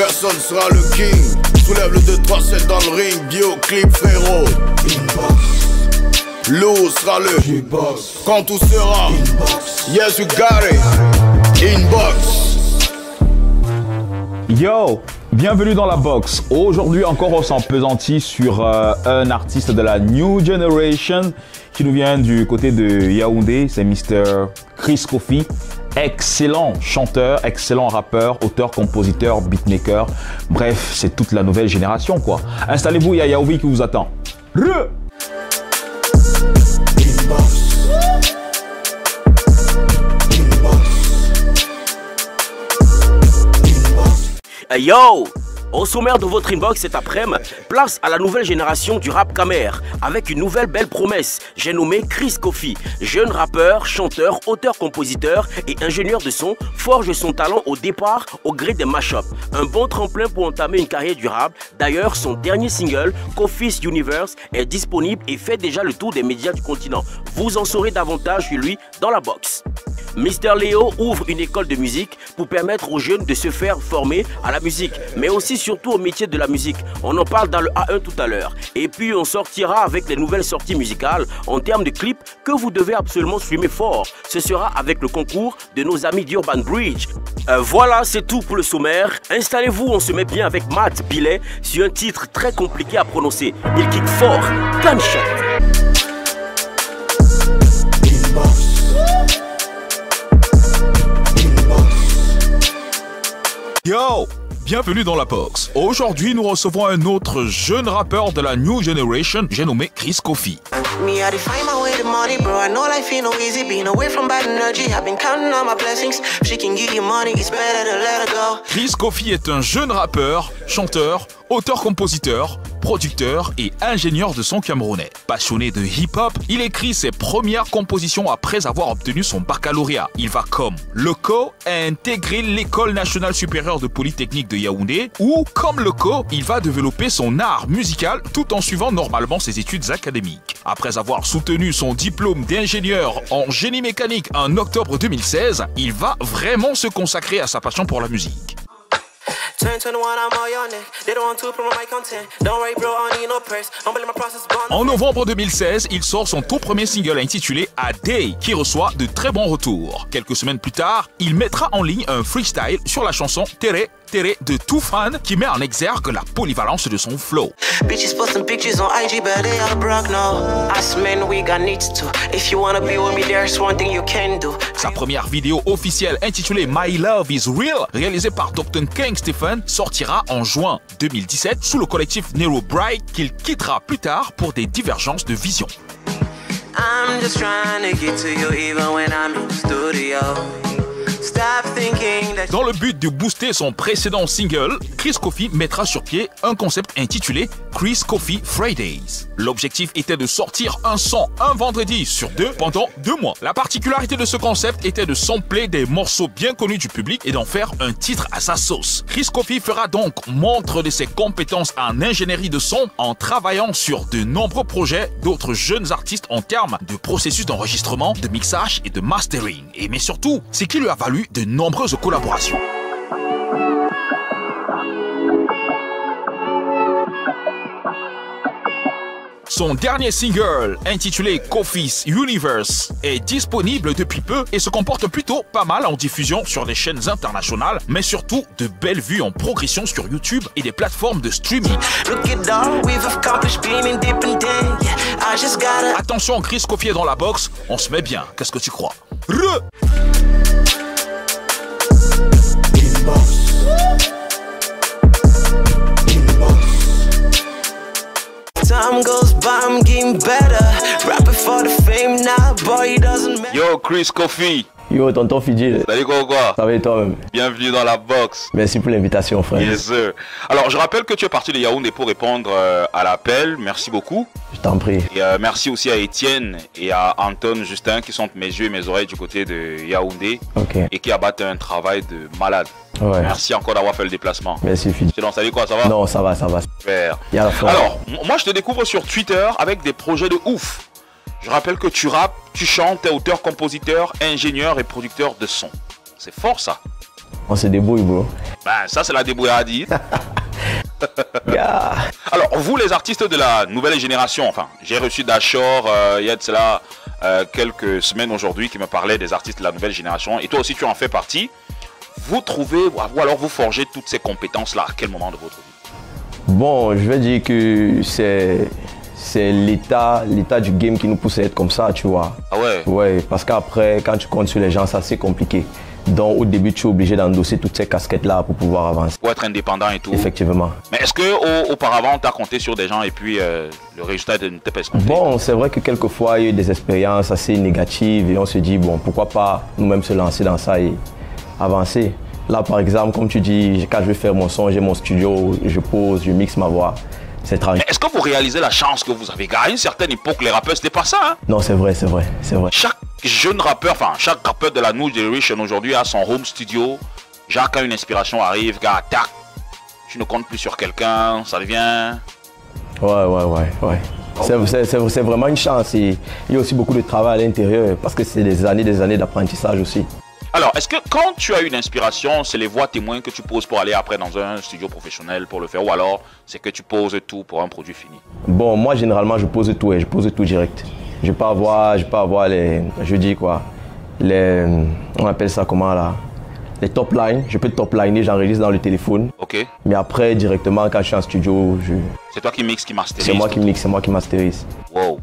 personne sera le king. Soulève le 2-3-7 dans le ring. Bioclip frérot. Inbox. Lou sera le Jukebox. Quand tout sera Inbox. Yes you got it. Inbox. Yo, bienvenue dans la box. Aujourd'hui encore on s'empesantit sur un artiste de la New Generation qui nous vient du côté de Yaoundé, c'est Mr. Chris Kofi. Excellent chanteur, excellent rappeur, auteur, compositeur, beatmaker. Bref, c'est toute la nouvelle génération quoi. Installez-vous, il y a Yaoundé qui vous attend. Hey yo! Au sommaire de votre inbox cet après-midi, place à la nouvelle génération du rap Kamer avec une nouvelle belle promesse. J'ai nommé Chris Kofi, jeune rappeur, chanteur, auteur-compositeur et ingénieur de son, forge son talent au départ au gré des mashups. Un bon tremplin pour entamer une carrière durable. D'ailleurs, son dernier single, Kofi's Universe, est disponible et fait déjà le tour des médias du continent. Vous en saurez davantage sur lui dans la box. Mr. Léo ouvre une école de musique pour permettre aux jeunes de se faire former à la musique, mais aussi surtout au métier de la musique. On en parle dans le A1 tout à l'heure. Et puis on sortira avec les nouvelles sorties musicales en termes de clips que vous devez absolument streamer fort. Ce sera avec le concours de nos amis d'Urban Bridge. Voilà, c'est tout pour le sommaire. Installez-vous, on se met bien avec Matt Billet sur un titre très compliqué à prononcer. Il kick fort, Gunshot. Yo, bienvenue dans la box. Aujourd'hui, nous recevons un autre jeune rappeur de la New Generation, j'ai nommé Chris Kofi. Chris Kofi est un jeune rappeur, chanteur, auteur-compositeur, producteur et ingénieur de son camerounais. Passionné de hip-hop, il écrit ses premières compositions après avoir obtenu son baccalauréat. Il va comme loco intégrer l'École nationale supérieure de Polytechnique de Yaoundé où, comme loco, il va développer son art musical tout en suivant normalement ses études académiques. Après avoir soutenu son diplôme d'ingénieur en génie mécanique en octobre 2016, il va vraiment se consacrer à sa passion pour la musique. En novembre 2016, il sort son tout premier single intitulé A Day qui reçoit de très bons retours. Quelques semaines plus tard, il mettra en ligne un freestyle sur la chanson Tere Tere de Toufan qui met en exergue la polyvalence de son flow. Sa première vidéo officielle intitulée My Love Is Real, réalisée par Dr. King Stephen, sortira en juin 2017 sous le collectif Nero Bright qu'il quittera plus tard pour des divergences de vision. I'm just trying to get to you even when I'm in the studio. Dans le but de booster son précédent single, Chris Kofi mettra sur pied un concept intitulé Chris Kofi Fridays. L'objectif était de sortir un son un vendredi sur deux pendant 2 mois. La particularité de ce concept était de sampler des morceaux bien connus du public et d'en faire un titre à sa sauce. Chris Kofi fera donc montre de ses compétences en ingénierie de son en travaillant sur de nombreux projets d'autres jeunes artistes en termes de processus d'enregistrement, de mixage et de mastering. Mais surtout, c'est qui lui a valu de nombreuses collaborations. Son dernier single, intitulé Kofi's Universe, est disponible depuis peu et se comporte plutôt pas mal en diffusion sur des chaînes internationales, mais surtout de belles vues en progression sur YouTube et des plateformes de streaming. Attention, Chris Kofi est dans la box, on se met bien, qu'est-ce que tu crois? Yo, Chris Kofi. Yo, tonton Fidji. Salut quoi? Ça va et toi-même? Bienvenue dans la box. Merci pour l'invitation, frère. Yes, sir. Alors, je rappelle que tu es parti de Yaoundé pour répondre à l'appel. Merci beaucoup. Je t'en prie. Et merci aussi à Étienne et à Anton Justin qui sont mes yeux et mes oreilles du côté de Yaoundé. Okay. Et qui abattent un travail de malade. Ouais. Merci encore d'avoir fait le déplacement. Merci, Fidji. Sinon, salut quoi, ça va? Non, ça va, ça va. Super. Alors, moi, je te découvre sur Twitter avec des projets de ouf. Je rappelle que tu rappes, tu chantes, t'es auteur, compositeur, ingénieur et producteur de son. C'est fort ça. On se débrouille, bro. Ben, ça, c'est la débrouillardise. Yeah. Alors, vous, les artistes de la nouvelle génération, enfin, j'ai reçu Dashor il y a de cela quelques semaines aujourd'hui qui me parlait des artistes de la nouvelle génération. Et toi aussi, tu en fais partie. Vous trouvez, ou alors vous forgez toutes ces compétences-là à quel moment de votre vie? Bon, je vais dire que c'est l'état du game qui nous pousse à être comme ça, tu vois. Ah ouais? Ouais, parce qu'après, quand tu comptes sur les gens, c'est assez compliqué. Donc au début, tu es obligé d'endosser toutes ces casquettes-là pour pouvoir avancer. Pour être indépendant et tout. Effectivement. Mais est-ce que auparavant, tu as compté sur des gens et puis le résultat ne t'est pas escompté? Bon, c'est vrai que quelquefois, il y a eu des expériences assez négatives et on se dit, bon, pourquoi pas nous-mêmes se lancer dans ça et avancer. Là, par exemple, comme tu dis, quand je vais faire mon son, j'ai mon studio, je pose, je mixe ma voix. C'est tranquille. Mais est-ce que vous réalisez la chance que vous avez? Car à une certaine époque, les rappeurs, c'était pas ça. Hein? Non, c'est vrai, c'est vrai, c'est vrai. Chaque jeune rappeur, enfin, chaque rappeur de la New Generation aujourd'hui a son home studio. Genre, quand une inspiration arrive, gars, tac, tu ne comptes plus sur quelqu'un, ça devient... Ouais. C'est vraiment une chance. Et il y a aussi beaucoup de travail à l'intérieur parce que c'est des années d'apprentissage aussi. Alors, est-ce que quand tu as une inspiration, c'est les voix témoins que tu poses pour aller après dans un studio professionnel pour le faire, ou alors c'est que tu poses tout pour un produit fini? Bon, moi généralement je pose tout et je pose tout direct. Je peux avoir les, je dis quoi, on appelle ça comment là, les top lines. Je peux top liner, j'enregistre dans le téléphone. Ok. Mais après directement quand je suis en studio, c'est toi qui mixes, qui masterise? C'est moi qui mixe, c'est moi qui masterise. Wow,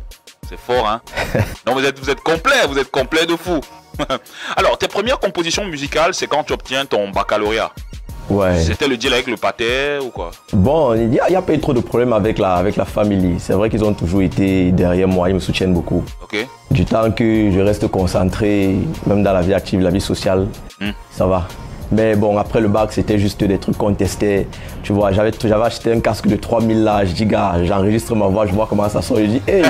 c'est fort hein. Donc vous êtes complet de fou. Alors, tes premières compositions musicales, c'est quand tu obtiens ton baccalauréat? Ouais. C'était le deal avec le pater ou quoi? Bon, il n'y a pas eu trop de problèmes avec la famille. C'est vrai qu'ils ont toujours été derrière moi, ils me soutiennent beaucoup. Ok. Du temps que je reste concentré, même dans la vie active, la vie sociale, ça va. Mais bon, après le bac, c'était juste des trucs qu'on testait. Tu vois, j'avais acheté un casque de 3000 là. Je dis, gars, j'enregistre ma voix, je vois comment ça sort. Je dis, hey,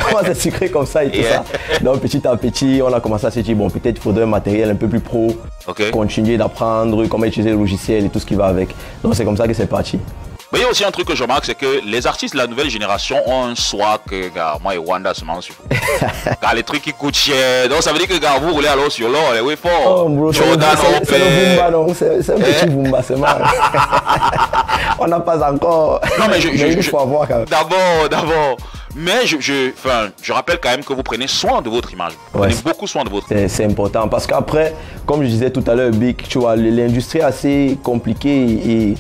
comment c'est sucré comme ça et tout ça. Donc petit à petit, on a commencé à se dire, bon, peut-être il faudrait un matériel un peu plus pro. Continuer d'apprendre comment utiliser le logiciel et tout ce qui va avec. Donc c'est comme ça que c'est parti. Mais il y a aussi un truc que je remarque, c'est que les artistes de la nouvelle génération ont un swag que, gars, moi et Wanda se mangent sur vous. Car les trucs qui coûtent cher. Donc ça veut dire que, gars, vous roulez alors sur l'or, les way fort. Oh, bro, c'est le Vumba, non. C'est un petit Vumba, c'est mal. On n'a pas encore. Non, mais il faut avoir quand même. D'abord. Mais je rappelle quand même que vous prenez soin de votre image. Vous prenez beaucoup soin de votre image. C'est important parce qu'après, comme je disais tout à l'heure, Big, tu vois, l'industrie est assez compliquée et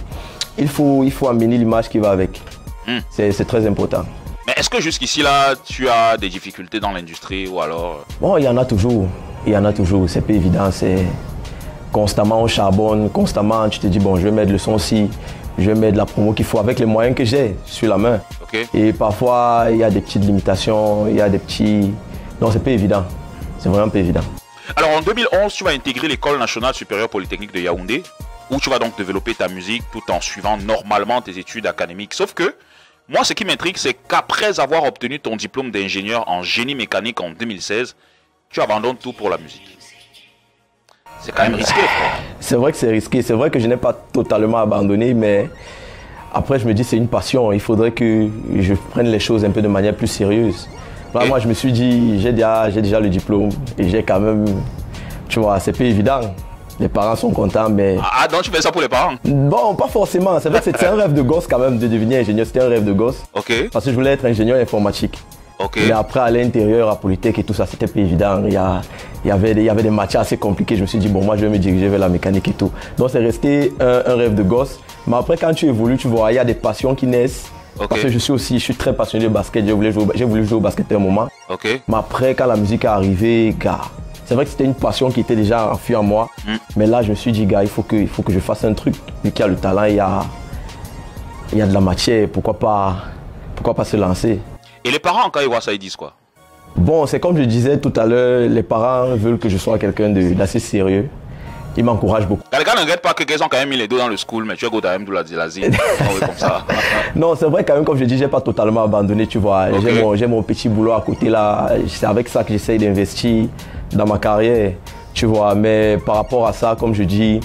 il faut amener l'image qui va avec. C'est très important. Mais est-ce que jusqu'ici là, tu as des difficultés dans l'industrie ou alors? Bon, il y en a toujours. C'est pas évident. C'est constamment on charbonne, constamment tu te dis bon, je vais mettre le son ci, je vais mettre la promo qu'il faut avec les moyens que j'ai sur la main. Et parfois il y a des petites limitations, il y a des petits. Non, c'est pas évident. C'est vraiment pas évident. Alors en 2011, tu vas intégrer l'École nationale supérieure polytechnique de Yaoundé, où tu vas donc développer ta musique tout en suivant normalement tes études académiques. Sauf que, moi ce qui m'intrigue, c'est qu'après avoir obtenu ton diplôme d'ingénieur en génie mécanique en 2016, tu abandonnes tout pour la musique. C'est quand même risqué. C'est vrai que c'est risqué, c'est vrai que je n'ai pas totalement abandonné, mais après je me dis c'est une passion, il faudrait que je prenne les choses un peu de manière plus sérieuse. Là, moi je me suis dit, j'ai déjà le diplôme et j'ai quand même, tu vois, c'est pas évident. Les parents sont contents, mais... Ah, donc tu fais ça pour les parents? Bon, pas forcément. C'est vrai que c'était un rêve de gosse quand même de devenir ingénieur. C'était un rêve de gosse. Parce que je voulais être ingénieur informatique. Mais après, à l'intérieur, à Polytech et tout ça, c'était pas évident. Il y avait des matières assez compliquées. Je me suis dit, bon, moi, je vais me diriger vers la mécanique et tout. Donc, c'est resté un rêve de gosse. Mais après, quand tu évolues, tu vois, il y a des passions qui naissent. Parce que je suis très passionné de basket. J'ai voulu jouer au basket à un moment. Mais après, quand la musique est arrivée, gars... C'est vrai que c'était une passion qui était déjà enfuie en moi. Mais là, je me suis dit, gars, il faut que je fasse un truc. Vu qu'il y a le talent, il y a de la matière. Pourquoi pas se lancer? Et les parents, quand ils voient ça, ils disent quoi? Bon, c'est comme je disais tout à l'heure, les parents veulent que je sois quelqu'un d'assez sérieux. Ils m'encouragent beaucoup. Les gars ne regrettent pas qu'ils ont quand même mis les deux dans le school, mais tu as quand même de la zine. Comme ça. Non, c'est vrai quand même, comme je dis, j'ai pas totalement abandonné, tu vois. J'ai mon petit boulot à côté là. C'est avec ça que j'essaye d'investir dans ma carrière, tu vois. Mais par rapport à ça, comme je dis,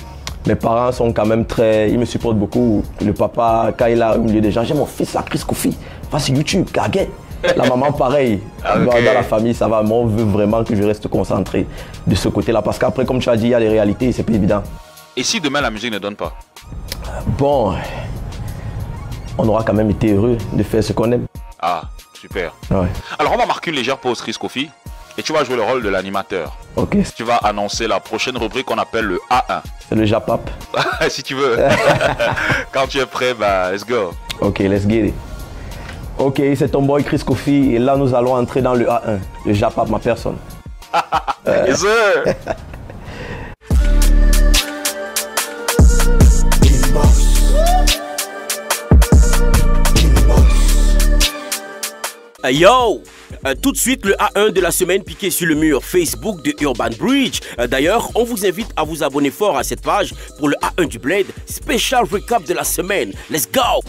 mes parents sont quand même ils me supportent beaucoup. Le papa, quand il a au milieu des gens, j'ai mon fils là, Chris Kofi, va sur YouTube, gaguette. La maman, pareil. Dans la famille, ça va. Mais on veut vraiment que je reste concentré de ce côté-là. Parce qu'après, comme tu as dit, il y a les réalités, c'est pas évident. Et si demain la musique ne donne pas? Bon, on aura quand même été heureux de faire ce qu'on aime. Ah, super. Ouais. Alors on va marquer une légère pause, Chris Kofi, et tu vas jouer le rôle de l'animateur. Ok. Tu vas annoncer la prochaine rubrique qu'on appelle le A1. C'est le Japap. Si tu veux. Quand tu es prêt, bah, let's go. Ok, let's get it. Ok, c'est ton boy Chris Kofi et là nous allons entrer dans le A1, le Japap, ma personne. Yes, sir. Yo! Tout de suite, le A1 de la semaine piqué sur le mur Facebook de Urban Bridge. D'ailleurs, on vous invite à vous abonner fort à cette page pour le A1 du Blade. Special recap de la semaine. Let's go!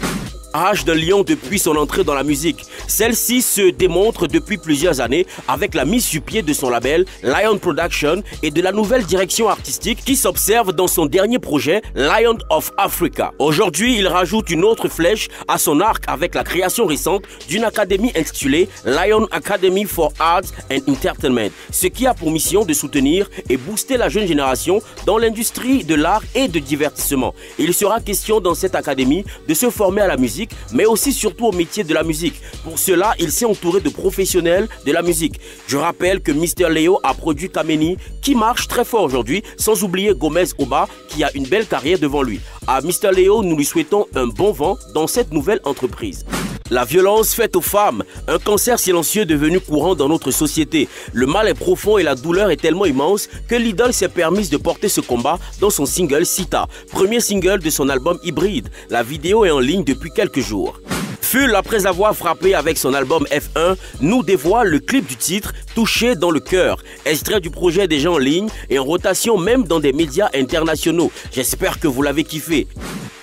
Âge d'un lion depuis son entrée dans la musique. Celle-ci se démontre depuis plusieurs années avec la mise sur pied de son label Lion Production et de la nouvelle direction artistique qui s'observe dans son dernier projet Lion of Africa. Aujourd'hui, il rajoute une autre flèche à son arc avec la création récente d'une académie intitulée Lion Academy for Arts and Entertainment, ce qui a pour mission de soutenir et booster la jeune génération dans l'industrie de l'art et de divertissement. Il sera question dans cette académie de se former à la musique, mais aussi surtout au métier de la musique. Pour cela, il s'est entouré de professionnels de la musique. Je rappelle que Mr. Leo a produit Kameni, qui marche très fort aujourd'hui, sans oublier Gomez Oba, qui a une belle carrière devant lui. À Mr. Leo, nous lui souhaitons un bon vent dans cette nouvelle entreprise. La violence faite aux femmes, un cancer silencieux devenu courant dans notre société. Le mal est profond et la douleur est tellement immense que l'idole s'est permise de porter ce combat dans son single Sita, premier single de son album Hybride. La vidéo est en ligne depuis quelques jours. Full, après avoir frappé avec son album F1, nous dévoile le clip du titre Touché dans le cœur, extrait du projet déjà en ligne et en rotation même dans des médias internationaux. J'espère que vous l'avez kiffé.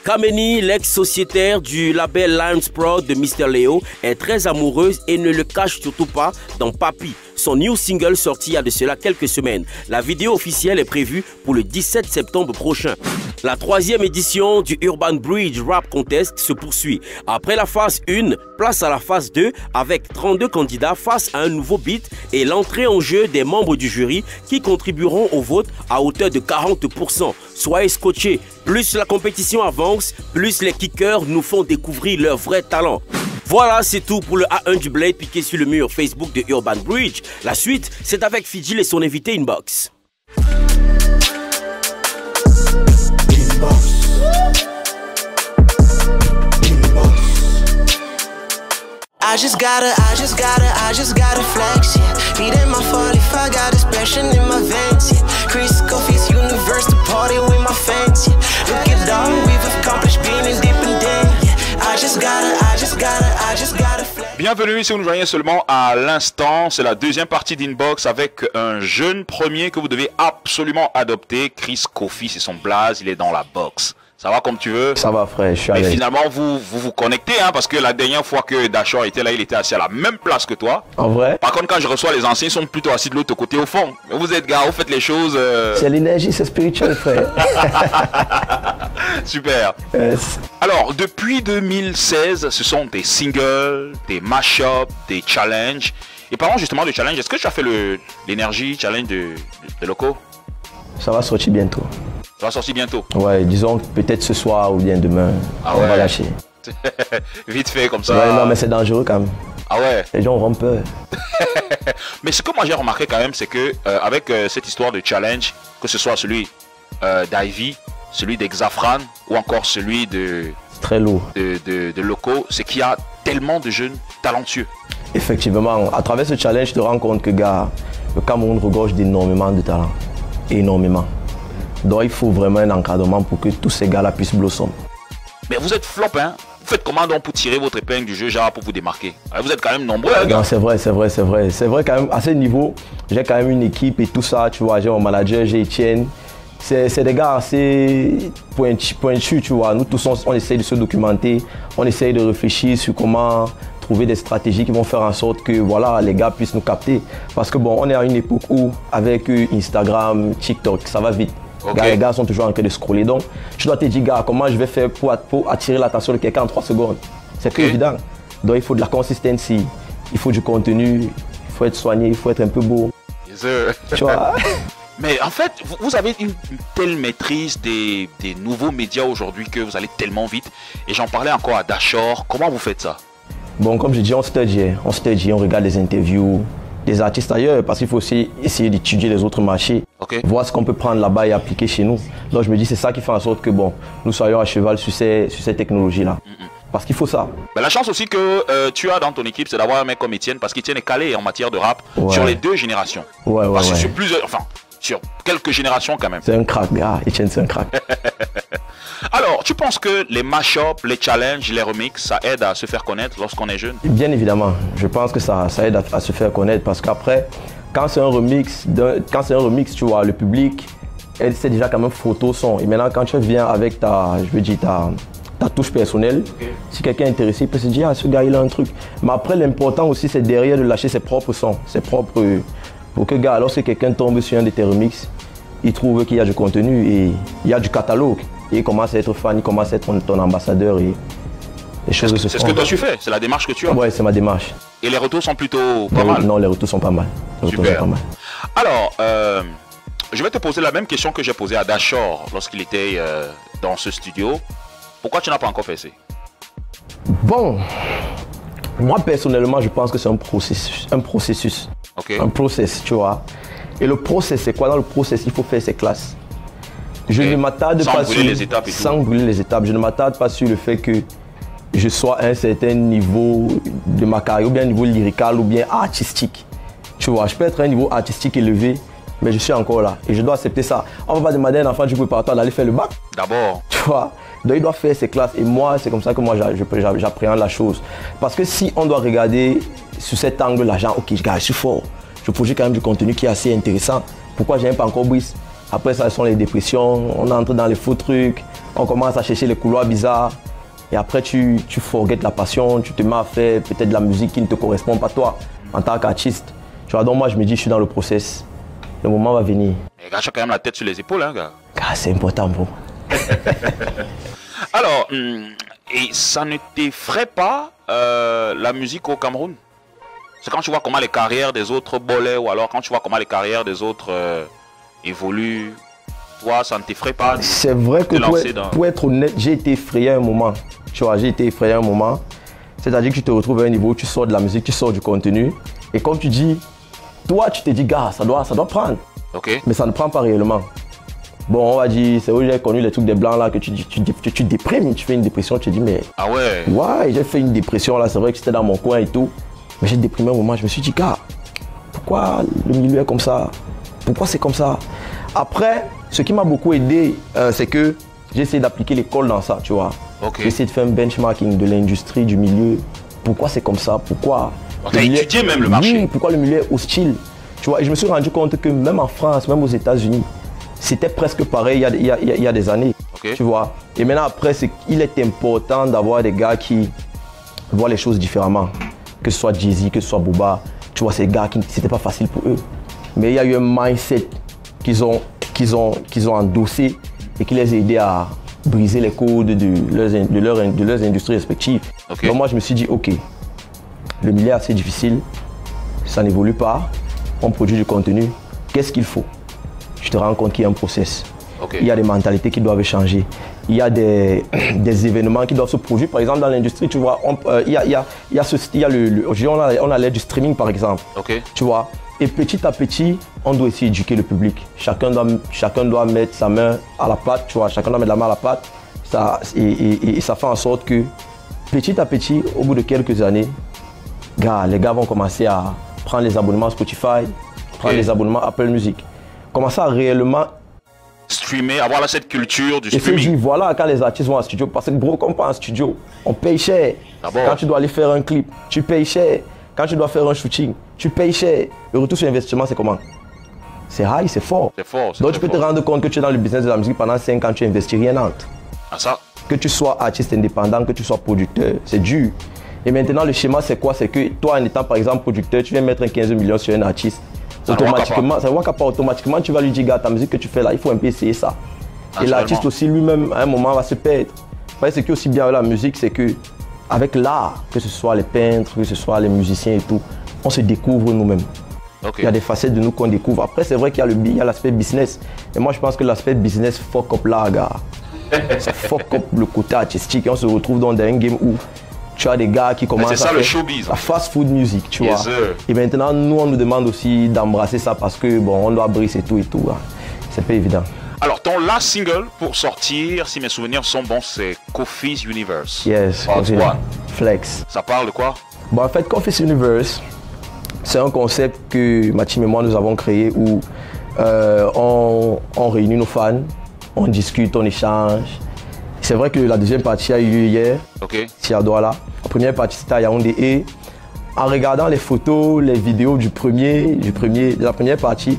Kameni, l'ex-sociétaire du label Lions Prod de Mr. Leo, est très amoureuse et ne le cache surtout pas dans Papi, son new single sorti il y a de cela quelques semaines. La vidéo officielle est prévue pour le 17 septembre prochain. La 3e édition du Urban Bridge Rap Contest se poursuit. Après la phase 1, place à la phase 2 avec 32 candidats face à un nouveau beat et l'entrée en jeu des membres du jury qui contribueront au vote à hauteur de 40%. Soyez scotchés, plus la compétition avance, plus les kickers nous font découvrir leur vrai talent. Voilà, c'est tout pour le A1 du Blade piqué sur le mur Facebook de Urban Bridge. La suite, c'est avec Fidjil et son invité Inbox. I just gotta flex, yeah. Need in my 45, got expression in my veins, yeah. Chris Kofi's universe, the party with my fans, yeah. Look at all we've accomplished, being independent, yeah. I just gotta flex. Bienvenue si vous nous voyez seulement à l'instant, c'est la deuxième partie d'Inbox avec un jeune premier que vous devez absolument adopter, Chris Kofi, c'est son blaze, il est dans la box. Ça va comme tu veux? Ça va frère, je suis à l'aise. Mais finalement vous connectez hein, parce que la dernière fois que Dachor était là, il était assis à la même place que toi. En vrai? Par contre quand je reçois les anciens, ils sont plutôt assis de l'autre côté au fond. Mais vous êtes gars, vous faites les choses... C'est l'énergie, c'est spirituel frère. Super. Yes. Alors depuis 2016, ce sont des singles, des mash-ups, des challenges. Et parlons justement de challenge, est-ce que tu as fait l'énergie challenge de Loco? Ça va sortir bientôt. Ça va sortir bientôt? Ouais, disons peut-être ce soir ou bien demain. Ah on ouais. va lâcher. Vite fait comme ça. Ouais, non mais c'est dangereux quand même. Ah ouais. Les gens auront peur. Mais ce que moi j'ai remarqué quand même, c'est que avec cette histoire de challenge, que ce soit celui d'Ivy, celui d'Exafran ou encore celui de très lourd de Loco, c'est qu'il y a tellement de jeunes talentueux. Effectivement, à travers ce challenge, je te rends compte que gars, le Cameroun regorge d'énormément de talent. Énormément. Donc il faut vraiment un encadrement pour que tous ces gars-là puissent blossom. Mais vous êtes flop, hein? Vous faites comment donc pour tirer votre épingle du jeu, genre pour vous démarquer? Vous êtes quand même nombreux, hein, gars. Non, c'est vrai. C'est vrai quand même, à ce niveau, j'ai quand même une équipe et tout ça, tu vois, j'ai mon manager, j'ai Etienne. C'est des gars assez pointus, tu vois. Nous tous, on essaye de se documenter, on essaye de réfléchir sur comment trouver des stratégies qui vont faire en sorte que voilà, les gars puissent nous capter. Parce que bon, on est à une époque où, avec Instagram, TikTok, ça va vite. Okay. Les gars sont toujours en train de scroller. Donc, je dois te dire, gars, comment je vais faire pour attirer l'attention de quelqu'un en 3 secondes? C'est okay. Évident. Donc, il faut de la consistency, il faut du contenu, il faut être soigné, il faut être un peu beau. Yes, sir. Tu vois? Mais en fait, vous avez une telle maîtrise des nouveaux médias aujourd'hui que vous allez tellement vite. Et j'en parlais encore à Dashore. Comment vous faites ça? Bon, comme je dis, on studie, on regarde les interviews des artistes ailleurs parce qu'il faut aussi essayer d'étudier les autres marchés, voir ce qu'on peut prendre là-bas et appliquer chez nous. Donc je me dis, c'est ça qui fait en sorte que bon, nous soyons à cheval sur ces technologies-là. Parce qu'il faut ça. Ben, la chance aussi que tu as dans ton équipe, c'est d'avoir un mec comme Etienne, parce qu'Etienne est calé en matière de rap sur les deux générations. Parce que sur plusieurs, enfin, sur quelques générations quand même. C'est un crack, gars. Etienne, c'est un crack. Alors, tu penses que les mash-ups, les challenges, les remixes, ça aide à se faire connaître lorsqu'on est jeune? Bien évidemment. Je pense que ça aide à se faire connaître parce qu'après, quand c'est un remix, tu vois, le public, c'est déjà quand même photo son. Et maintenant, quand tu viens avec ta touche personnelle, si quelqu'un est intéressé, il peut se dire, ah, ce gars, il a un truc. Mais après, l'important aussi, c'est derrière de lâcher ses propres sons, ses propres... Pour que, gars, lorsque quelqu'un tombe sur un de tes remixes, il trouve qu'il y a du contenu et il y a du catalogue. Et il commence à être fan, il commence à être ton ambassadeur et les choses se font. C'est ce que toi tu fais, c'est la démarche que tu as. Ouais, c'est ma démarche. Et les retours sont plutôt pas mal? Non, les retours sont pas mal. Super. Alors, je vais te poser la même question que j'ai posée à Dashore lorsqu'il était dans ce studio. Pourquoi tu n'as pas encore fait ça? Bon, moi personnellement, je pense que c'est un processus. Un process, tu vois. Et le process, c'est quoi? Dans le process, il faut faire ses classes. Je ne m'attarde pas sur sans brûler les étapes. Je ne m'attarde pas sur le fait que je sois à un certain niveau de ma carrière, ou bien un niveau lyrical, ou bien artistique. Tu vois, je peux être à un niveau artistique élevé, mais je suis encore là. Et je dois accepter ça. On ne va pas demander à un enfant du préparatoire d'aller faire le bac. D'abord. Tu vois, donc il doit faire ses classes. Et moi, c'est comme ça que moi j'appréhende la chose. Parce que si on doit regarder sous cet angle-là, genre, ok, je suis fort. Je produis quand même du contenu qui est assez intéressant. Pourquoi je n'aime pas encore Brice? Après ça, ce sont les dépressions, on entre dans les faux trucs, on commence à chercher les couloirs bizarres. Et après, tu forgettes la passion, tu te mets à faire peut-être de la musique qui ne te correspond pas toi, en tant qu'artiste. Tu vois, donc moi, je me dis, je suis dans le process. Le moment va venir. Et gars, tu as quand même la tête sur les épaules, hein, gars. C'est important, bro. Alors, et ça ne t'effraie pas la musique au Cameroun? C'est quand tu vois comment les carrières des autres bolaient, ou alors quand tu vois comment les carrières des autres évoluent, toi, ça ne t'effraie pas? C'est vrai que pour être honnête, j'ai été effrayé à un moment. Tu vois, j'ai été effrayé à un moment. C'est-à-dire que tu te retrouves à un niveau où tu sors de la musique, tu sors du contenu. Et comme tu dis, toi, tu te dis, gars, ça doit prendre. Mais ça ne prend pas réellement. Bon, on va dire, c'est où j'ai connu les trucs des blancs là, que tu déprimes, tu fais une dépression, tu te dis, mais... Ah ouais? Ouais, j'ai fait une dépression là, c'est vrai que c'était dans mon coin et tout. Mais j'ai déprimé un moment, je me suis dit, gars, pourquoi le milieu est comme ça? Pourquoi c'est comme ça? Après, ce qui m'a beaucoup aidé, c'est que j'ai essayé d'appliquer l'école dans ça, tu vois. J'ai essayé de faire un benchmarking de l'industrie, du milieu. Pourquoi c'est comme ça? Pourquoi? Tu as étudié même le marché? Oui, pourquoi le milieu est hostile? Tu vois, et je me suis rendu compte que même en France, même aux États-Unis, c'était presque pareil il y a des années. Tu vois. Et maintenant, après, il est important d'avoir des gars qui voient les choses différemment. Que ce soit Jay-Z, que ce soit Booba. Tu vois, ces gars, c'était pas facile pour eux. Mais il y a eu un mindset qu'ils ont endossé et qui les a aidés à briser les codes de leurs industries respectives. Donc moi, je me suis dit, ok, le milieu est assez difficile, ça n'évolue pas, on produit du contenu, qu'est-ce qu'il faut? Je te rends compte qu'il y a un process. Il y a des mentalités qui doivent changer. Il y a des événements qui doivent se produire. Par exemple, dans l'industrie, tu vois, on a l'aide du streaming, par exemple. Tu vois. Et petit à petit, on doit essayer d'éduquer le public. Chacun doit mettre sa main à la pâte, tu vois. Chacun doit mettre la main à la pâte. Et ça fait en sorte que, petit à petit, au bout de quelques années, les gars vont commencer à prendre les abonnements Spotify, prendre les abonnements Apple Music. Commencer à réellement streamer, avoir cette culture du streaming. Et je dis, voilà, quand les artistes vont en studio, parce que gros, comme pas en studio, on paye cher. Quand tu dois aller faire un clip, tu payes cher. Quand tu dois faire un shooting, tu payes cher. Le retour sur investissement, c'est comment? C'est high, c'est fort. Donc tu peux te rendre compte que tu es dans le business de la musique pendant 5 ans, tu investis rien entre. Que tu sois artiste indépendant, que tu sois producteur, c'est dur. Et maintenant, le schéma, c'est quoi? C'est que toi, en étant par exemple producteur, tu viens mettre 15 millions sur un artiste. Automatiquement, ça ne voit pas automatiquement, tu vas lui dire, gars, ta musique que tu fais là, il faut un peu essayer ça. Et l'artiste aussi lui-même, à un moment, va se perdre. Ce qui est aussi bien avec la musique, c'est que avec l'art, que ce soit les peintres, que ce soit les musiciens et tout, on se découvre nous-mêmes. Il y a des facettes de nous qu'on découvre. Après, c'est vrai qu'il y a l'aspect business. Et moi, je pense que l'aspect business fuck up là, gars. Ça fuck up le côté artistique. Et on se retrouve dans un game où tu as des gars qui commencent à faire la fast food music, tu vois. Et maintenant, nous, on nous demande aussi d'embrasser ça parce que, bon, on doit briser tout et tout. Hein. C'est pas évident. Alors, ton last single pour sortir, si mes souvenirs sont bons, c'est Kofi's Universe. Yes, Flex. Ça parle de quoi? Bon, en fait, Kofi's Universe, c'est un concept que ma team et moi, nous avons créé où on réunit nos fans, on discute, on échange. C'est vrai que la deuxième partie a eu lieu hier, c'est à Douala. La première partie, c'était à Yaoundé. Et en regardant les photos, les vidéos de la première partie,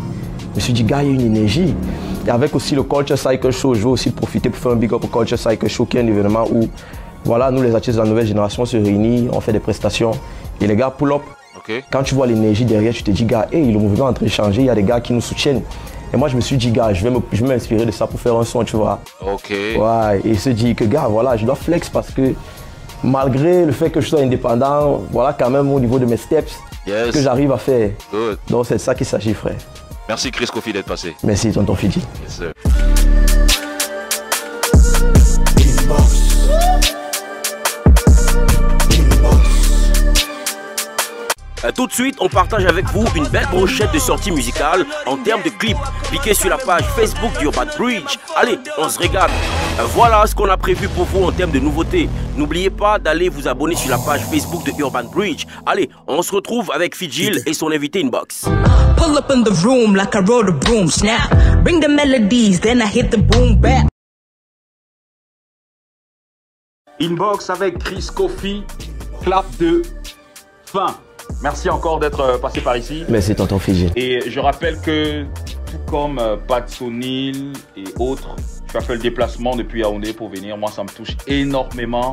je me suis dit, gars, il y a une énergie. Et avec aussi le Culture Cycle Show, je veux aussi profiter pour faire un big up au Culture Cycle Show, qui est un événement où, voilà, nous les artistes de la nouvelle génération se réunissent, on fait des prestations et les gars pull up. Quand tu vois l'énergie derrière, tu te dis, gars, hey, le mouvement est en train de changer, il y a des gars qui nous soutiennent. Et moi, je me suis dit, gars, je vais m'inspirer de ça pour faire un son, tu vois. Ouais, et se dit que, gars, voilà, je dois flex parce que malgré le fait que je sois indépendant, voilà quand même au niveau de mes steps, ce que j'arrive à faire. Donc, c'est de ça qu'il s'agit, frère. Merci Chris Kofi d'être passé. Merci tonton Fidji. Yes, sir. Tout de suite, on partage avec vous une belle brochette de sorties musicales en termes de clips. Cliquez sur la page Facebook d'Urban Bridge. Allez, on se régale. Voilà ce qu'on a prévu pour vous en termes de nouveautés. N'oubliez pas d'aller vous abonner sur la page Facebook de Urban Bridge. Allez, on se retrouve avec Fidjil et son invité Inbox. Pull up in the room like I rode a broom. Snap, bring the melodies, then I hit the boom back. Inbox avec Chris Kofi, clap de fin. Merci encore d'être passé par ici. Merci tonton Fidji. Et je rappelle que tout comme Pat Sonil et autres, tu as fait le déplacement depuis Yaoundé pour venir. Moi, ça me touche énormément.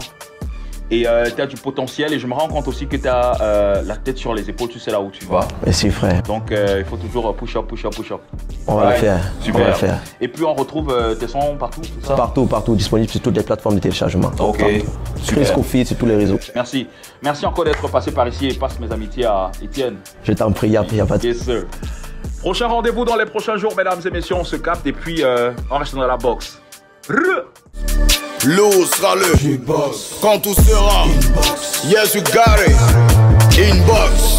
Et tu as du potentiel et je me rends compte aussi que tu as la tête sur les épaules, tu sais là où tu vas. Merci frère. Donc il faut toujours push up, push up, push up. On va le faire. Super. On va le faire. Et puis on retrouve tes sons partout, c'est ça? Partout, disponible sur toutes les plateformes de téléchargement. Ok. Chris Kofi sur tous les réseaux. Merci. Merci encore d'être passé par ici et passe mes amitiés à Étienne. Je t'en prie, il n'y a pas de... Yes sir. Prochain rendez-vous dans les prochains jours, mesdames et messieurs, on se capte et puis on reste dans la box. L'eau sera le Inbox. Quand tout sera Inbox. Yes, you got it. Inbox.